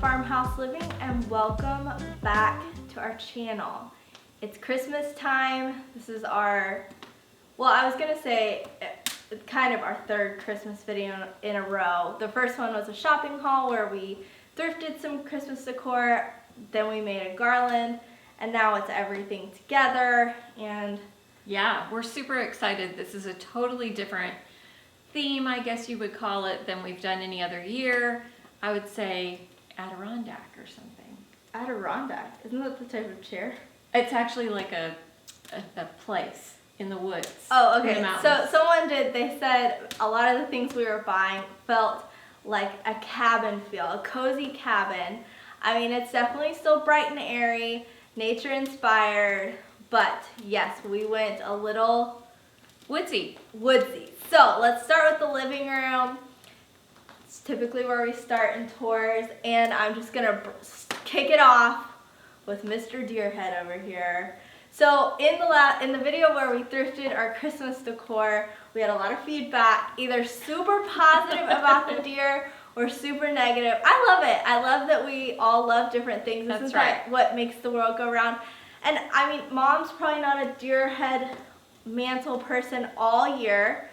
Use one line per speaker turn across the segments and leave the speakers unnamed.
Farmhouse Living and welcome back to our channel. It's Christmas time. This is our, well, I was gonna say kind of our third Christmas video in a row. The first one was a shopping haul where we thrifted some Christmas decor, then we made a garland, and now it's everything together. And
yeah, we're super excited. This is a totally different theme, I guess you would call it, than we've done any other year. I would say Adirondack or something.
Adirondack, isn't that the type of chair?
It's actually like a place in the woods.
Oh, okay. So they said a lot of the things we were buying felt like a cabin feel, a cozy cabin. I mean, it's definitely still bright and airy, nature inspired, but yes, we went a little
woodsy.
So let's start with the living room. It's typically where we start in tours, and I'm just gonna kick it off with Mr. Deerhead over here. So in the video where we thrifted our Christmas decor, we had a lot of feedback, either super positive about the deer or super negative. I love it. I love that we all love different things. This is right. What makes the world go round. And I mean, Mom's probably not a deer head mantle person all year,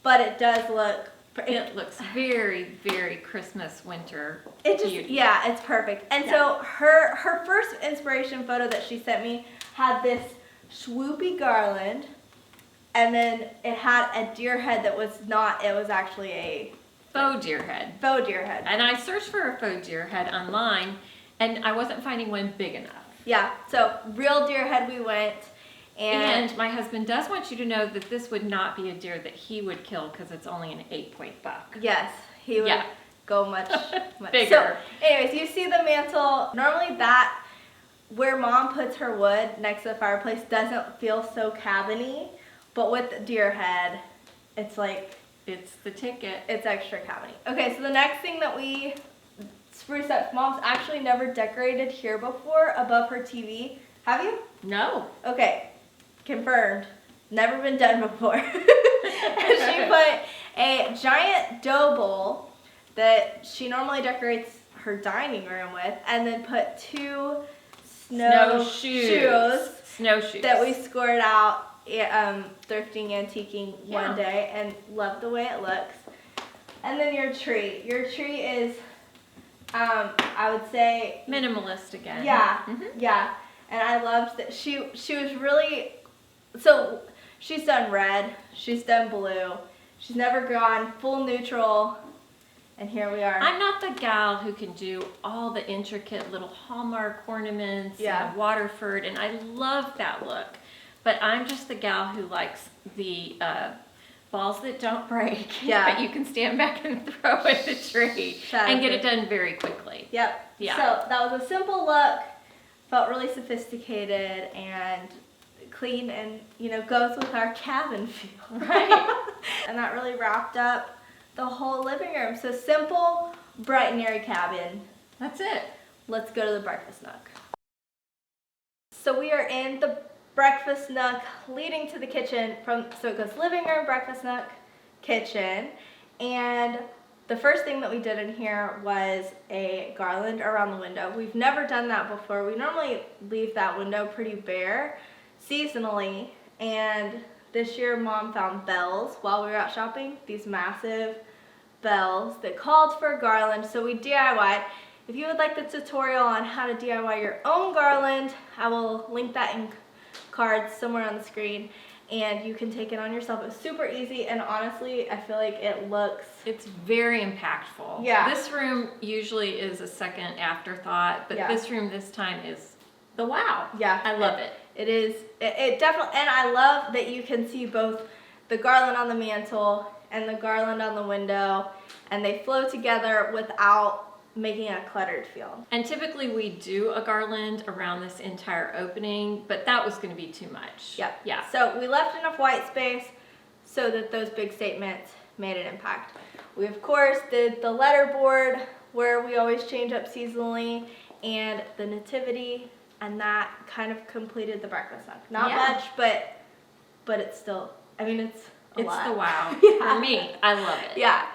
but it does look.
It looks very, very Christmas winter.
Yeah, it's perfect. And so her first inspiration photo that she sent me had this swoopy garland, and then it had a deer head that was not. It was actually a
faux deer head.
Faux deer head.
And I searched for a faux deer head online, and I wasn't finding one big enough.
Yeah. So real deer head we went.
And my husband does want you to know that this would not be a deer that he would kill because it's only an 8-point buck.
Yes, he would go much
bigger.
So, anyways, you see the mantle. Normally that, where Mom puts her wood next to the fireplace, doesn't feel so cabiny, but with the deer head, it's like...
It's the ticket.
It's extra cabiny. Okay, so the next thing that we spruce up, Mom's actually never decorated here before above her TV. Have you?
No.
Okay. Confirmed. Never been done before. She put a giant dough bowl that she normally decorates her dining room with, and then put two snowshoes that we scored out thrifting, antiquing one day, and loved the way it looks. And then your tree. Your tree is, I would say...
minimalist again.
Yeah, yeah. And I loved that she was really... So she's done red, she's done blue, she's never gone full neutral, and here we are.
I'm not the gal who can do all the intricate little Hallmark ornaments and Waterford, and I love that look. But I'm just the gal who likes the balls that don't break, but you can stand back and throw at the tree and get it done very quickly.
Yep. Yeah. So that was a simple look, felt really sophisticated and clean, and goes with our cabin feel. Right. And that really wrapped up the whole living room. So simple, bright and airy cabin.
That's it.
Let's go to the breakfast nook. So we are in the breakfast nook leading to the kitchen. So it goes living room, breakfast nook, kitchen. And the first thing that we did in here was a garland around the window. We've never done that before. We normally leave that window pretty bare seasonally, and this year Mom found bells while we were out shopping, these massive bells that called for a garland, so we DIY'd. If you would like the tutorial on how to DIY your own garland, I will link that in cards somewhere on the screen, and you can take it on yourself. It's super easy, and honestly, I feel like
it's very impactful. Yeah. This room usually is a second afterthought, but this room this time is the wow.
Yeah.
I love it.
It is. It definitely, and I love that you can see both the garland on the mantle and the garland on the window, and they flow together without making a cluttered feel.
And typically we do a garland around this entire opening, but that was going to be too much.
Yep. Yeah. So we left enough white space so that those big statements made an impact. We of course did the letterboard where we always change up seasonally, and the nativity, and that kind of completed the breakfast nook. Not much, but it's still, I mean, it's a lot.
It's the wow. For me, I love it.
Yeah.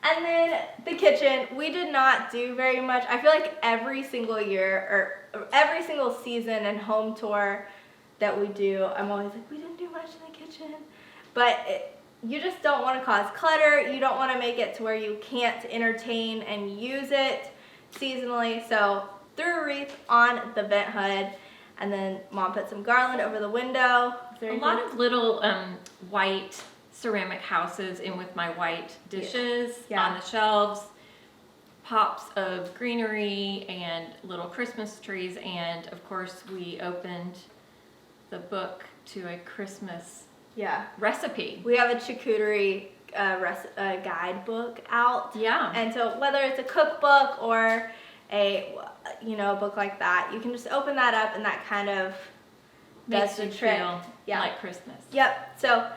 And then the kitchen, we did not do very much. I feel like every single year or every single season and home tour that we do, I'm always like, we didn't do much in the kitchen. But you just don't want to cause clutter. You don't want to make it to where you can't entertain and use it seasonally. So threw a wreath on the vent hood, and then Mom put some garland over the window.
A lot of little white ceramic houses in with my white dishes on the shelves, pops of greenery and little Christmas trees, and of course we opened the book to a Christmas recipe.
We have a charcuterie guidebook out.
Yeah.
And so whether it's a cookbook or a book like that, you can just open that up and that kind of
makes
does the
you
trick.
feel like Christmas.
Yep. So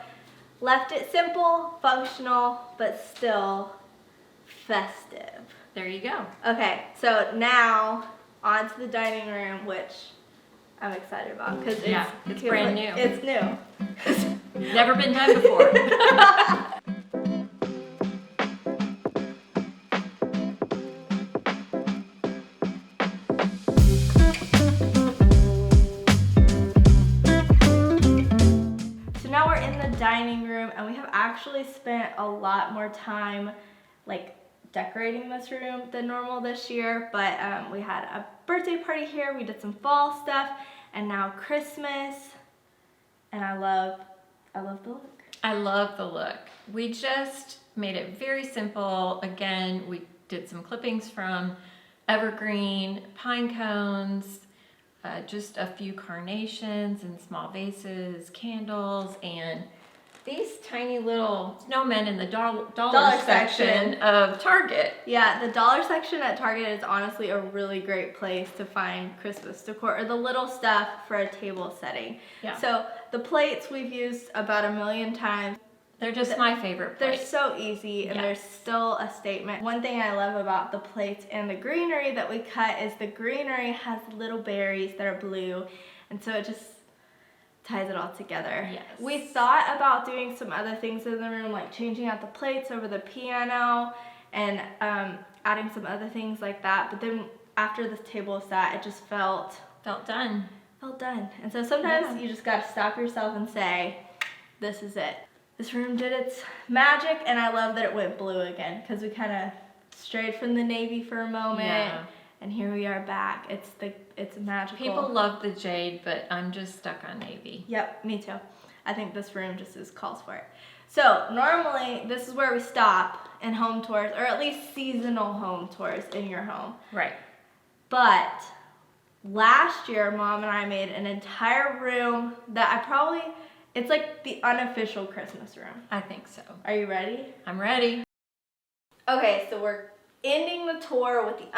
left it simple, functional, but still festive.
There you go.
Okay, so now on to the dining room, which I'm excited about because
it's brand new.
It's new.
Never been done before.
Dining room, and we have actually spent a lot more time like decorating this room than normal this year, but we had a birthday party here, we did some fall stuff, and now Christmas, and I love the look.
I love the look. We just made it very simple. Again, we did some clippings from evergreen, pine cones, just a few carnations and small vases, candles, and these tiny little snowmen in the dollar section of Target.
Yeah, the dollar section at Target is honestly a really great place to find Christmas decor, or the little stuff for a table setting.
Yeah.
So the plates we've used about 1,000,000 times.
They're just my favorite plates.
They're so easy, and they're still a statement. One thing I love about the plates and the greenery that we cut is the greenery has little berries that are blue, and so it just ties it all together.
Yes.
We thought about doing some other things in the room, like changing out the plates over the piano and adding some other things like that, but then after this table sat, it just felt
done.
And so sometimes you just got to stop yourself and say, this is it. This room did its magic, and I love that it went blue again because we kind of strayed from the navy for a moment, and here we are back. It's magical.
People love the jade, but I'm just stuck on navy.
Yep, me too. I think this room just calls for it. So normally this is where we stop in home tours, or at least seasonal home tours in your home.
Right.
But last year, Mom and I made an entire room that it's like the unofficial Christmas room.
I think so.
Are you ready?
I'm ready.
Okay, so we're ending the tour with the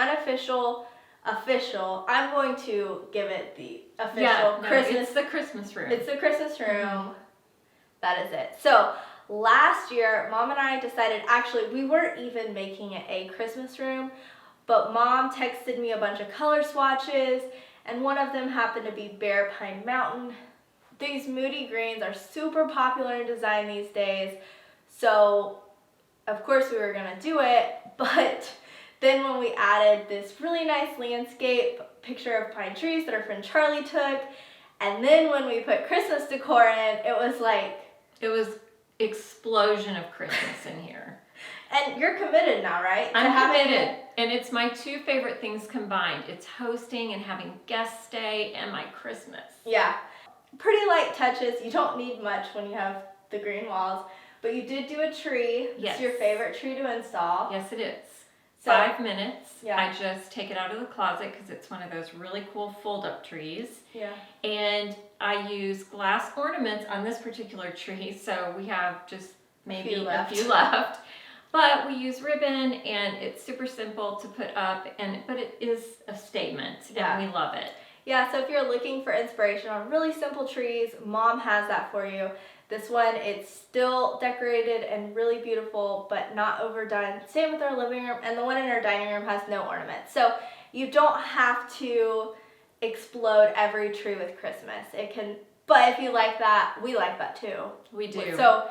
official. I'm going to give it the official Christmas.
It's the Christmas room.
It's the Christmas room. That is it. So last year, Mom and I decided, actually, we weren't even making it a Christmas room, but Mom texted me a bunch of color swatches, and one of them happened to be Bear Pine Mountain. These moody greens are super popular in design these days, so of course we were gonna do it, but then when we added this really nice landscape picture of pine trees that our friend Charlie took, and then when we put Christmas decor in, it was
explosion of Christmas in here.
And you're committed now, right?
I'm committed. And it's my two favorite things combined. It's hosting and having guests stay, and my Christmas.
Yeah. Pretty light touches. You don't need much when you have the green walls, but you did do a tree.
Yes.
It's your favorite tree to install.
Yes, it is.
So,
5 minutes.
Yeah.
I just take it out of the closet because it's one of those really cool fold-up trees.
Yeah.
And I use glass ornaments on this particular tree, so we have just maybe a few left. But we use ribbon, and it's super simple to put up, but it is a statement, and we love it.
Yeah, so if you're looking for inspiration on really simple trees, Mom has that for you. This one, it's still decorated and really beautiful, but not overdone. Same with our living room, and the one in our dining room has no ornaments. So you don't have to explode every tree with Christmas. But if you like that, we like that too.
We do.
So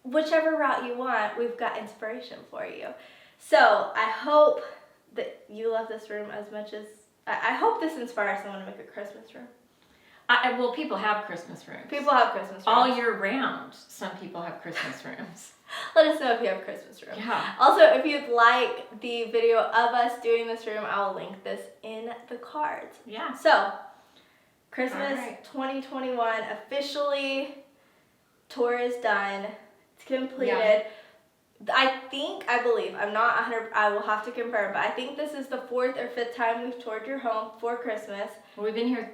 whichever route you want, we've got inspiration for you. So I hope that you love this room as much as, I hope this inspires someone to make a Christmas room.
Well, people have Christmas rooms.
People have Christmas rooms.
All year round, some people have Christmas rooms.
Let us know if you have Christmas room.
Yeah.
Also, if you'd like the video of us doing this room, I will link this in the cards.
Yeah.
So, Christmas
All right.
2021 officially, tour is done. It's completed.
Yeah.
I believe, I'm not 100, I will have to confirm, but I think this is the 4th or 5th time we've toured your home for Christmas.
Well, we've been here,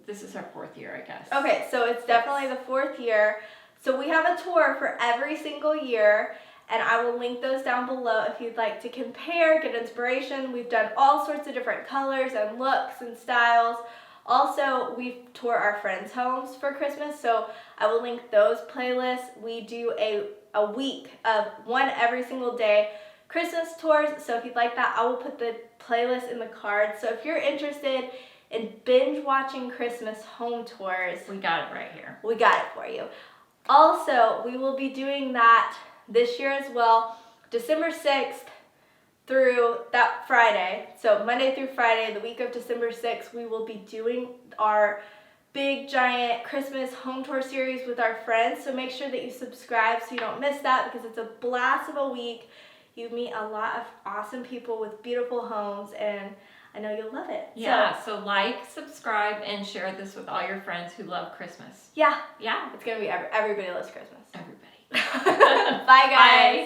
this is our 4th year, I guess.
Okay, so it's definitely the 4th year. So we have a tour for every single year, and I will link those down below if you'd like to compare, get inspiration. We've done all sorts of different colors and looks and styles. Also, we tour our friends' homes for Christmas, so I will link those playlists. We do a week of one every single day Christmas tours, so if you'd like that, I will put the playlist in the cards. So if you're interested in binge watching Christmas home tours,
We got it right here.
we got it for you. Also, we will be doing that this year as well, December 6th through that Friday. So Monday through Friday, the week of December 6th, we will be doing our big giant Christmas home tour series with our friends. So make sure that you subscribe so you don't miss that, because it's a blast of a week. You meet a lot of awesome people with beautiful homes, and I know you'll love it.
Yeah, so like, subscribe, and share this with all your friends who love Christmas.
Yeah,
Yeah,
it's going to be everybody loves Christmas.
everybody.
Bye, guys.
Bye.